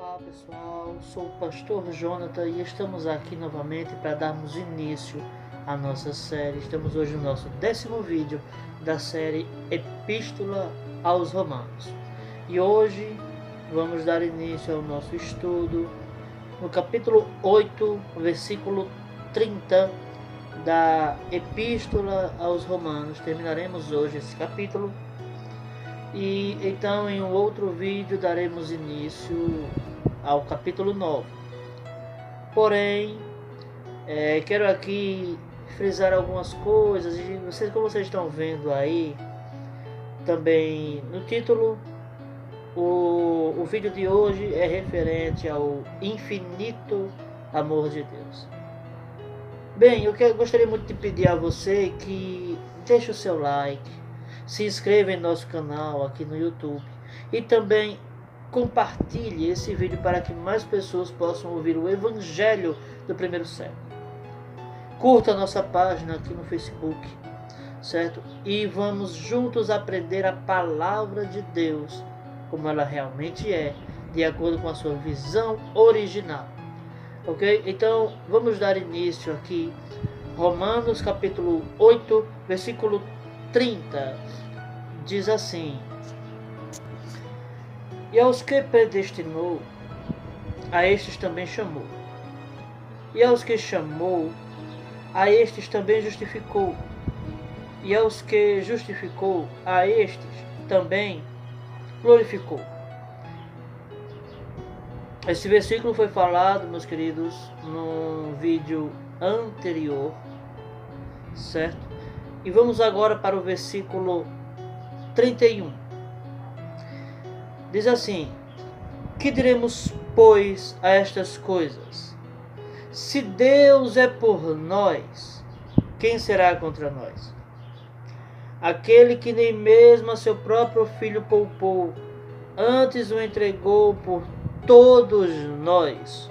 Olá pessoal, sou o pastor Jonathan e estamos aqui novamente para darmos início à nossa série. Estamos hoje no nosso 10º vídeo da série Epístola aos Romanos. E hoje vamos dar início ao nosso estudo no capítulo 8, versículo 30 da Epístola aos Romanos. Terminaremos hoje esse capítulo. E então em um outro vídeo daremos início ao capítulo 9. Porém, quero aqui frisar algumas coisas. E como vocês estão vendo aí, também no título, o vídeo de hoje é referente ao infinito amor de Deus. Bem, eu gostaria muito de pedir a você que deixe o seu like, se inscreva em nosso canal aqui no YouTube e também compartilhe esse vídeo para que mais pessoas possam ouvir o Evangelho do primeiro século. Curta a nossa página aqui no Facebook, certo? E vamos juntos aprender a palavra de Deus como ela realmente é, de acordo com a sua visão original. Ok? Então vamos dar início aqui. Romanos capítulo 8, versículo 30, diz assim: e aos que predestinou, a estes também chamou, e aos que chamou, a estes também justificou, e aos que justificou, a estes também glorificou. Esse versículo foi falado, meus queridos, no vídeo anterior, certo? E vamos agora para o versículo 31. Diz assim: que diremos, pois, a estas coisas? Se Deus é por nós, quem será contra nós? Aquele que nem mesmo a seu próprio filho poupou, antes o entregou por todos nós,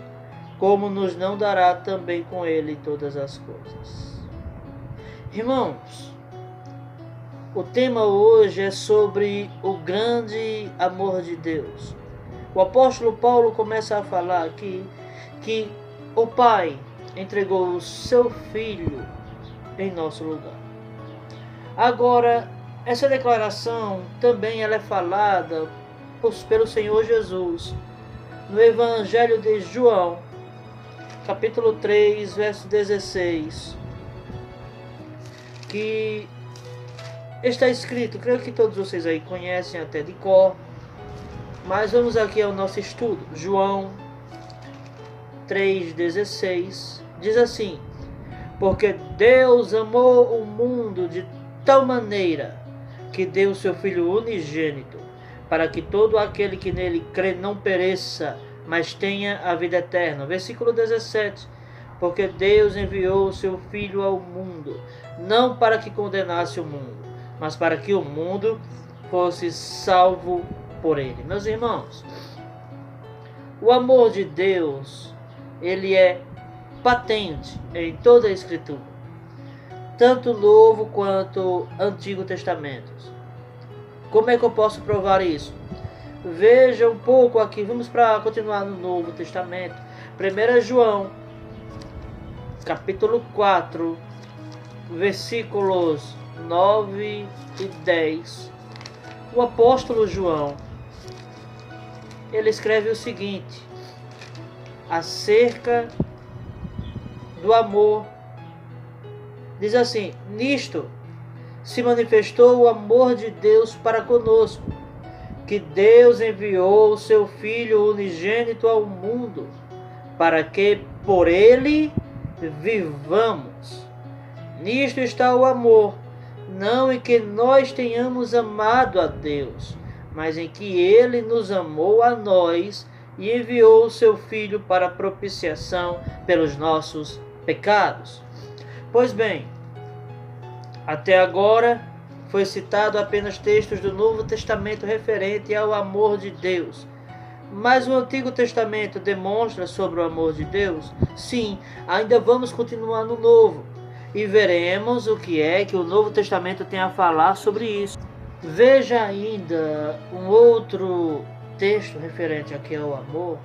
como nos não dará também com ele todas as coisas? Irmãos, o tema hoje é sobre o grande amor de Deus. O apóstolo Paulo começa a falar aqui que o Pai entregou o seu Filho em nosso lugar. Agora, essa declaração também ela é falada pelo Senhor Jesus no Evangelho de João, capítulo 3, verso 16, que está escrito, creio que todos vocês aí conhecem até de cor, mas vamos aqui ao nosso estudo. João 3,16 diz assim: porque Deus amou o mundo de tal maneira que deu o seu Filho unigênito, para que todo aquele que nele crê não pereça, mas tenha a vida eterna. Versículo 17: porque Deus enviou o seu Filho ao mundo, não para que condenasse o mundo, mas para que o mundo fosse salvo por ele. Meus irmãos, o amor de Deus, ele é patente em toda a Escritura, tanto Novo quanto Antigo Testamentos. Como é que eu posso provar isso? Veja um pouco aqui, vamos para continuar no Novo Testamento. 1 João, capítulo 4, versículos 9 e 10. O apóstolo João, ele escreve o seguinte acerca do amor. Diz assim: nisto se manifestou o amor de Deus para conosco, que Deus enviou o seu Filho unigênito ao mundo, para que por ele vivamos. Nisto está o amor, não em que nós tenhamos amado a Deus, mas em que ele nos amou a nós e enviou o seu Filho para propiciação pelos nossos pecados. Pois bem, até agora foi citado apenas textos do Novo Testamento referente ao amor de Deus. Mas o Antigo Testamento demonstra sobre o amor de Deus? Sim, ainda vamos continuar no Novo e veremos o que é que o Novo Testamento tem a falar sobre isso. Veja ainda um outro texto referente aqui ao amor,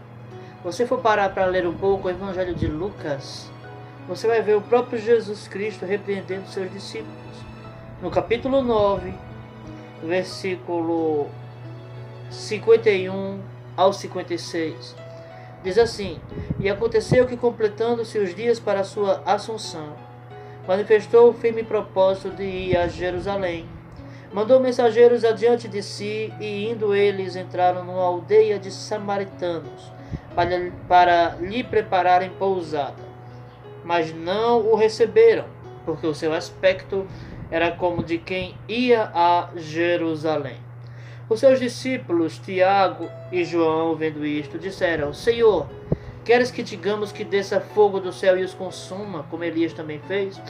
você for parar para ler um pouco o Evangelho de Lucas, você vai ver o próprio Jesus Cristo repreendendo seus discípulos. No capítulo 9, versículo 51 ao 56, diz assim: E aconteceu que, completando-se os dias para a sua assunção, manifestou o firme propósito de ir a Jerusalém. Mandou mensageiros adiante de si, e indo eles entraram numa aldeia de samaritanos, para lhe prepararem pousada. Mas não o receberam, porque o seu aspecto era como de quem ia a Jerusalém. Os seus discípulos, Tiago e João, vendo isto, disseram: Senhor, queres que digamos que desça fogo do céu e os consuma, como Elias também fez?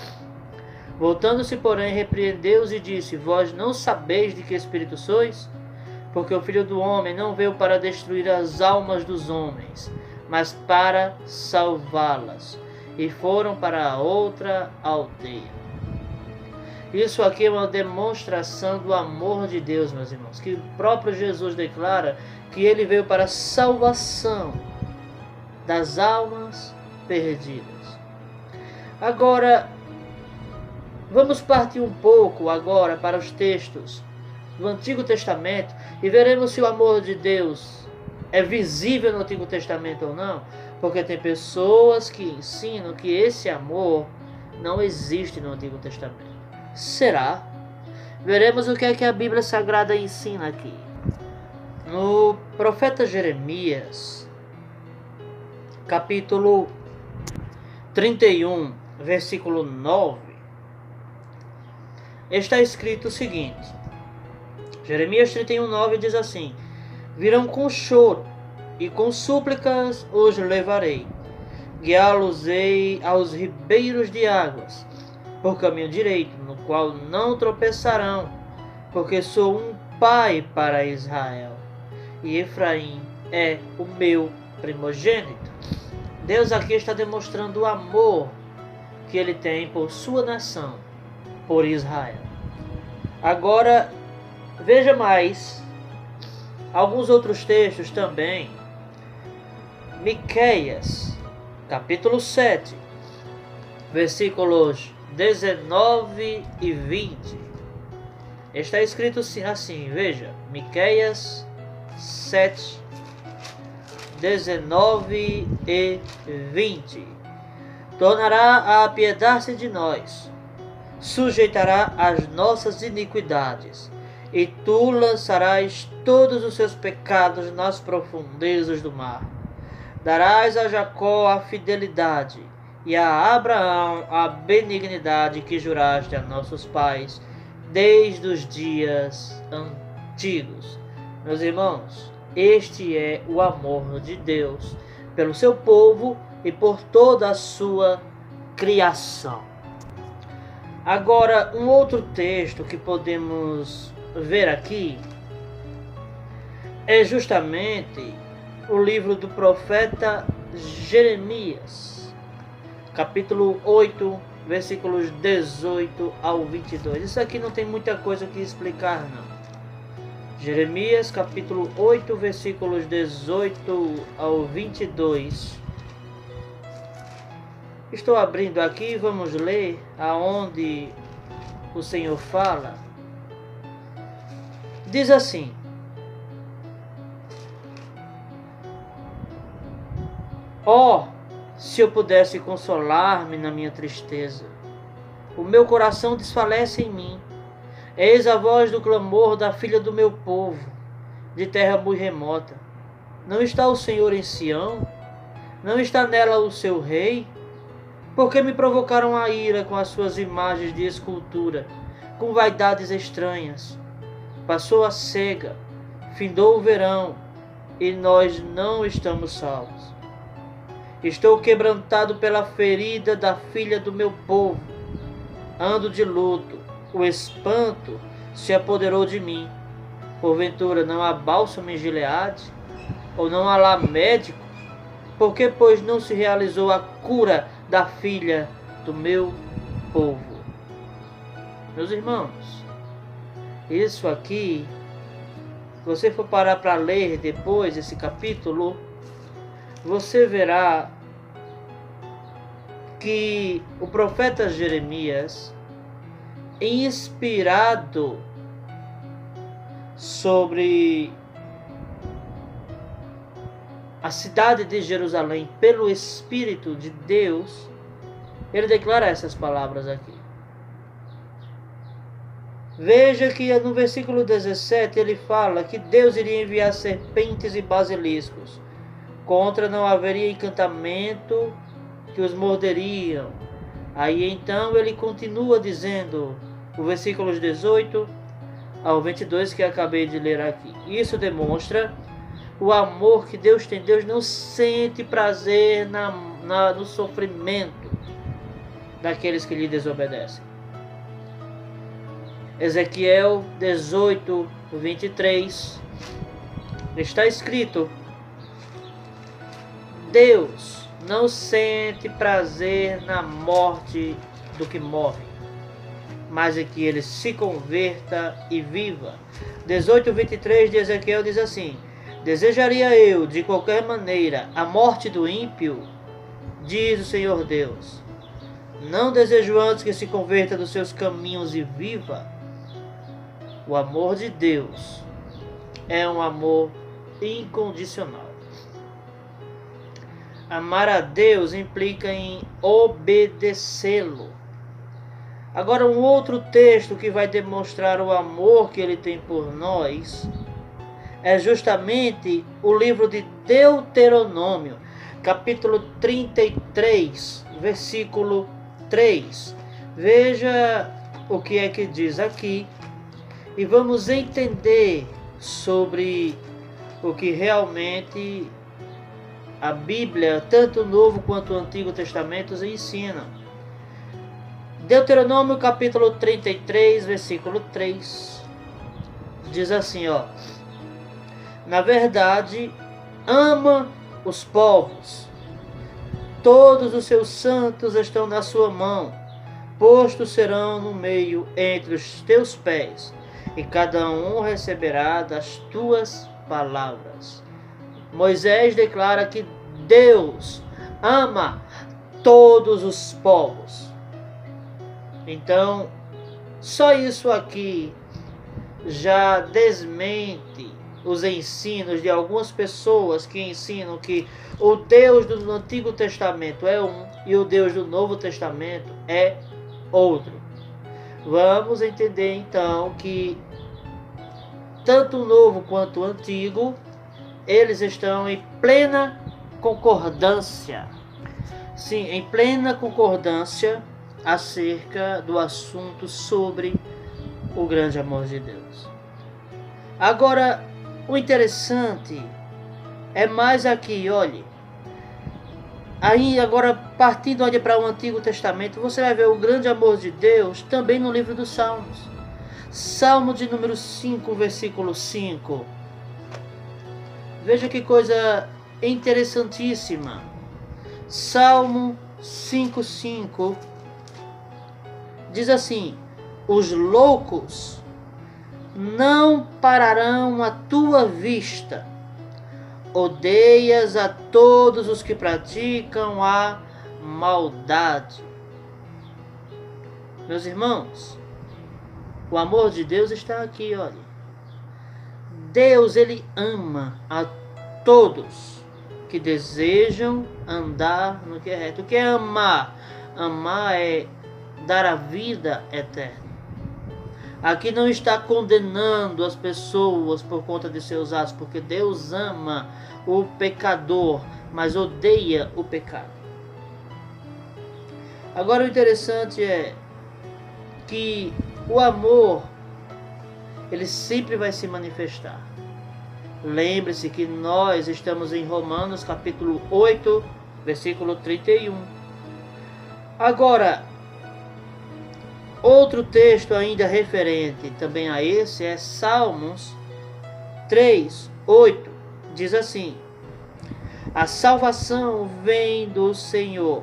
Voltando-se, porém, repreendeu-os e disse: Vós não sabeis de que espírito sois? Porque o Filho do Homem não veio para destruir as almas dos homens, mas para salvá-las. E foram para outra aldeia. Isso aqui é uma demonstração do amor de Deus, meus irmãos, que o próprio Jesus declara que ele veio para a salvação das almas perdidas. Agora, vamos partir um pouco agora para os textos do Antigo Testamento e veremos se o amor de Deus é visível no Antigo Testamento ou não, porque tem pessoas que ensinam que esse amor não existe no Antigo Testamento. Será? Veremos o que é que a Bíblia Sagrada ensina aqui. No profeta Jeremias, capítulo 31, versículo 9, está escrito o seguinte. Jeremias 31, 9 diz assim: Virão com choro e com súplicas os levarei, guiá-los-ei aos ribeiros de águas, por caminho direito, no qual não tropeçarão, porque sou um pai para Israel, e Efraim é o meu primogênito. Deus aqui está demonstrando o amor que ele tem por sua nação, por Israel. Agora, veja mais alguns outros textos também. Miqueias, capítulo 7, versículos 19 e 20. Está escrito assim, veja, Miqueias 7, 19 e 20. Tornará a apiedar-se de nós, sujeitará as nossas iniquidades, e tu lançarás todos os seus pecados nas profundezas do mar. Darás a Jacó a fidelidade, e a Abraão a benignidade que juraste a nossos pais desde os dias antigos. Meus irmãos, este é o amor de Deus pelo seu povo e por toda a sua criação. Agora, um outro texto que podemos ver aqui é justamente o livro do profeta Jeremias, capítulo 8, versículos 18 ao 22. Isso aqui não tem muita coisa que explicar, não. Jeremias, capítulo 8, versículos 18 ao 22. Estou abrindo aqui, vamos ler aonde o Senhor fala. Diz assim: Ó, se eu pudesse consolar-me na minha tristeza, o meu coração desfalece em mim. Eis a voz do clamor da filha do meu povo, de terra muito remota. Não está o Senhor em Sião? Não está nela o seu rei? Porque me provocaram a ira com as suas imagens de escultura, com vaidades estranhas. Passou a cega, findou o verão, e nós não estamos salvos. Estou quebrantado pela ferida da filha do meu povo. Ando de luto, o espanto se apoderou de mim. Porventura não há bálsamo em Gileade? Ou não há lá médico? Por que, pois, não se realizou a cura da filha do meu povo? Meus irmãos, isso aqui, se você for parar para ler depois esse capítulo, você verá que o profeta Jeremias, inspirado sobre a cidade de Jerusalém pelo Espírito de Deus, ele declara essas palavras aqui. Veja que no versículo 17 ele fala que Deus iria enviar serpentes e basiliscos. Contra não haveria encantamento que os morderiam. Aí então ele continua dizendo, o versículos 18 ao 22 que acabei de ler aqui. Isso demonstra o amor que Deus tem. Deus não sente prazer no sofrimento daqueles que lhe desobedecem. Ezequiel 18, 23, está escrito: Deus não sente prazer na morte do que morre, mas é que ele se converta e viva. 18, 23 de Ezequiel diz assim: desejaria eu, de qualquer maneira, a morte do ímpio, diz o Senhor Deus. Não desejo antes que se converta dos seus caminhos e viva. O amor de Deus é um amor incondicional. Amar a Deus implica em obedecê-lo. Agora, um outro texto que vai demonstrar o amor que ele tem por nós é justamente o livro de Deuteronômio, capítulo 33, versículo 3. Veja o que é que diz aqui e vamos entender sobre o que realmente a Bíblia, tanto o Novo quanto o Antigo Testamento, ensinam. Deuteronômio capítulo 33, versículo 3, diz assim, na verdade, ama os povos, todos os seus santos estão na sua mão, postos serão no meio entre os teus pés, e cada um receberá das tuas palavras. Moisés declara que Deus ama todos os povos. Então, só isso aqui já desmente os ensinos de algumas pessoas que ensinam que o Deus do Antigo Testamento é um e o Deus do Novo Testamento é outro. Vamos entender então que tanto o Novo quanto o Antigo, eles estão em plena concordância. Sim, em plena concordância acerca do assunto sobre o grande amor de Deus. Agora, o interessante é mais aqui, olhe. Aí agora, partindo para o Antigo Testamento, você vai ver o grande amor de Deus também no livro dos Salmos. Salmo de número 5, versículo 5. Veja que coisa interessantíssima. Salmo 5:5 diz assim: os loucos não pararão à tua vista. Odeias a todos os que praticam a maldade. Meus irmãos, o amor de Deus está aqui, olha. Deus, ele ama a todos que desejam andar no que é reto. O que é amar? Amar é dar a vida eterna. Aqui não está condenando as pessoas por conta de seus atos, porque Deus ama o pecador, mas odeia o pecado. Agora o interessante é que o amor, ele sempre vai se manifestar. Lembre-se que nós estamos em Romanos capítulo 8, versículo 31. Agora, outro texto ainda referente também a esse é Salmos 3:8. Diz assim: a salvação vem do Senhor.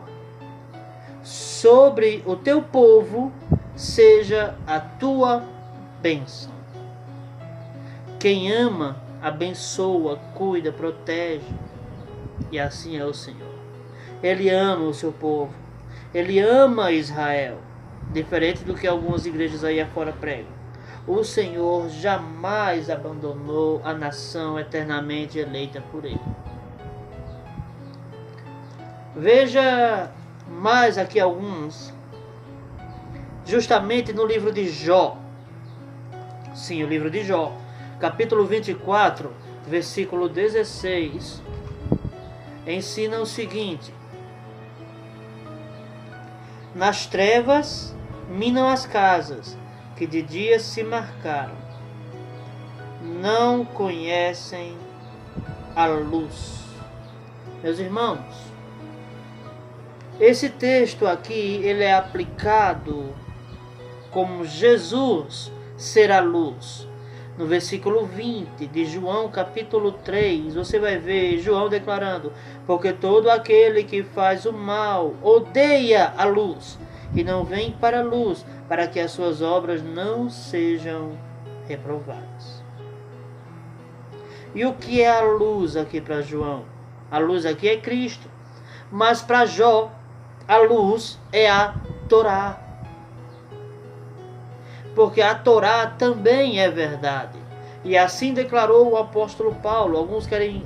Sobre o teu povo seja a tua bênção. Quem ama, abençoa, cuida, protege. E assim é o Senhor. Ele ama o seu povo. Ele ama Israel. Diferente do que algumas igrejas aí afora pregam. O Senhor jamais abandonou a nação eternamente eleita por Ele. Veja mais aqui alguns. Justamente no livro de Jó. Sim, o livro de Jó. Capítulo 24, versículo 16. Ensina o seguinte: nas trevas minam as casas, que de dia se marcaram. Não conhecem a luz. Meus irmãos, esse texto aqui, ele é aplicado como Jesus ser a luz. No versículo 20 de João capítulo 3, você vai ver João declarando: porque todo aquele que faz o mal odeia a luz e não vem para a luz, para que as suas obras não sejam reprovadas. E o que é a luz aqui para João? A luz aqui é Cristo. Mas para Jó, a luz é a Torá. Porque a Torá também é verdade. E assim declarou o apóstolo Paulo. Alguns querem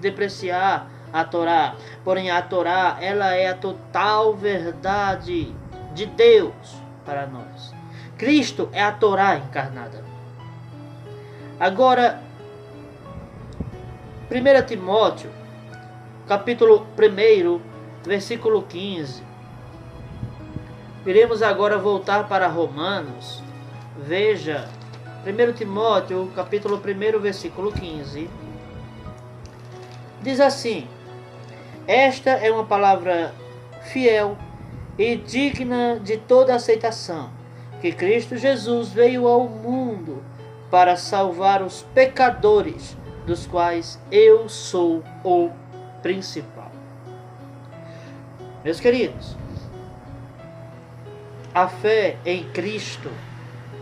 depreciar a Torá. Porém, a Torá, ela é a total verdade de Deus para nós. Cristo é a Torá encarnada. Agora, 1 Timóteo, capítulo 1, versículo 15. Iremos agora voltar para Romanos. Veja, 1 Timóteo, capítulo 1, versículo 15. Diz assim: esta é uma palavra fiel e digna de toda aceitação, que Cristo Jesus veio ao mundo para salvar os pecadores, dos quais eu sou o principal. Meus queridos, a fé em Cristo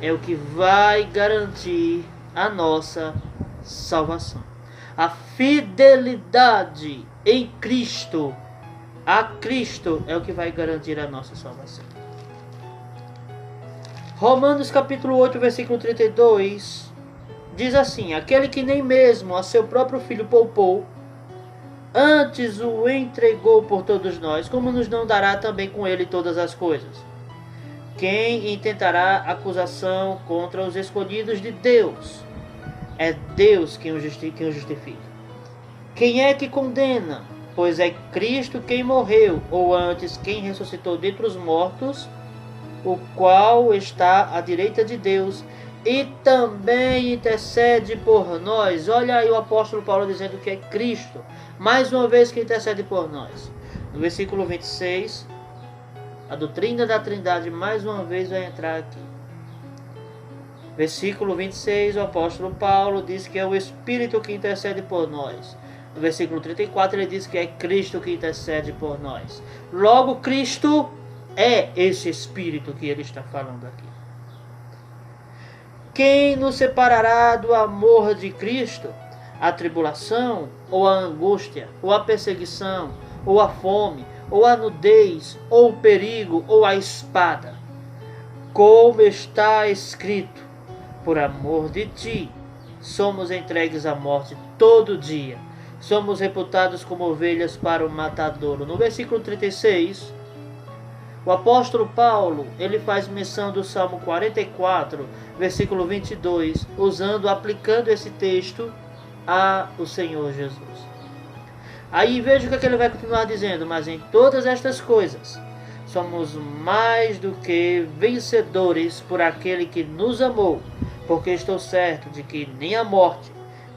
é o que vai garantir a nossa salvação. A fidelidade em Cristo, a Cristo, é o que vai garantir a nossa salvação. Romanos capítulo 8, versículo 32, diz assim: aquele que nem mesmo a seu próprio filho poupou, antes o entregou por todos nós, como nos não dará também com ele todas as coisas? Quem intentará acusação contra os escolhidos de Deus? É Deus quem o justifica. Quem é que condena? Pois é Cristo quem morreu, ou antes, quem ressuscitou dentre os mortos, o qual está à direita de Deus e também intercede por nós. Olha aí o apóstolo Paulo dizendo que é Cristo, mais uma vez, que intercede por nós. No versículo 26, a doutrina da Trindade mais uma vez vai entrar aqui. Versículo 26, o apóstolo Paulo diz que é o Espírito que intercede por nós. No versículo 34, ele diz que é Cristo que intercede por nós. Logo, Cristo é esse Espírito que ele está falando aqui. Quem nos separará do amor de Cristo? A tribulação, ou a angústia, ou a perseguição, ou a fome, ou a nudez, ou o perigo, ou a espada? Como está escrito: por amor de ti, somos entregues à morte todo dia. Somos reputados como ovelhas para o matadouro. No versículo 36, o apóstolo Paulo, ele faz menção do Salmo 44, versículo 22, aplicando esse texto ao Senhor Jesus. Aí veja o que ele vai continuar dizendo: mas em todas estas coisas, somos mais do que vencedores por aquele que nos amou, porque estou certo de que nem a morte,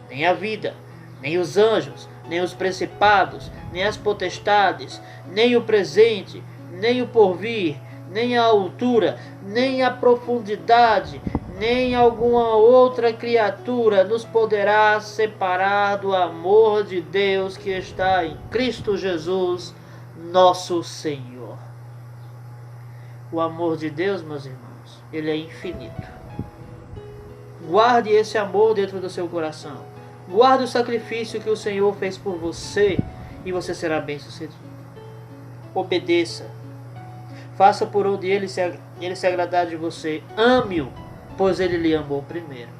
nem a vida, nem os anjos, nem os principados, nem as potestades, nem o presente, nem o porvir, nem a altura, nem a profundidade, nem alguma outra criatura nos poderá separar do amor de Deus que está em Cristo Jesus, nosso Senhor. O amor de Deus, meus irmãos, ele é infinito. Guarde esse amor dentro do seu coração. Guarde o sacrifício que o Senhor fez por você e você será bem-sucedido. Obedeça. Faça por onde ele se agradar de você. Ame-o, pois ele lhe amou primeiro.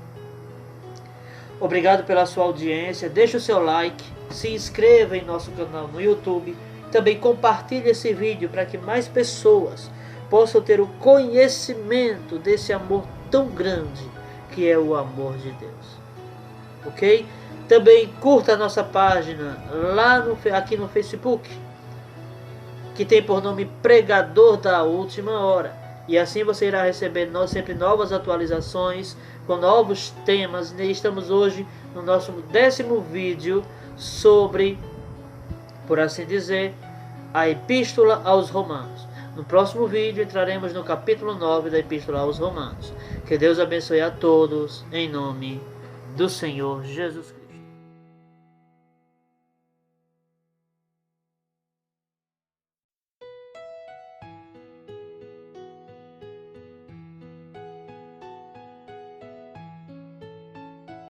Obrigado pela sua audiência. Deixe o seu like. Se inscreva em nosso canal no YouTube. Também compartilhe esse vídeo para que mais pessoas possam ter o conhecimento desse amor tão grande que é o amor de Deus. Ok? Também curta a nossa página aqui no Facebook, que tem por nome Pregador da Última Hora. E assim você irá receber sempre novas atualizações com novos temas. E estamos hoje no nosso 10º vídeo sobre, por assim dizer, a Epístola aos Romanos. No próximo vídeo entraremos no capítulo 9 da Epístola aos Romanos. Que Deus abençoe a todos, em nome do Senhor Jesus Cristo.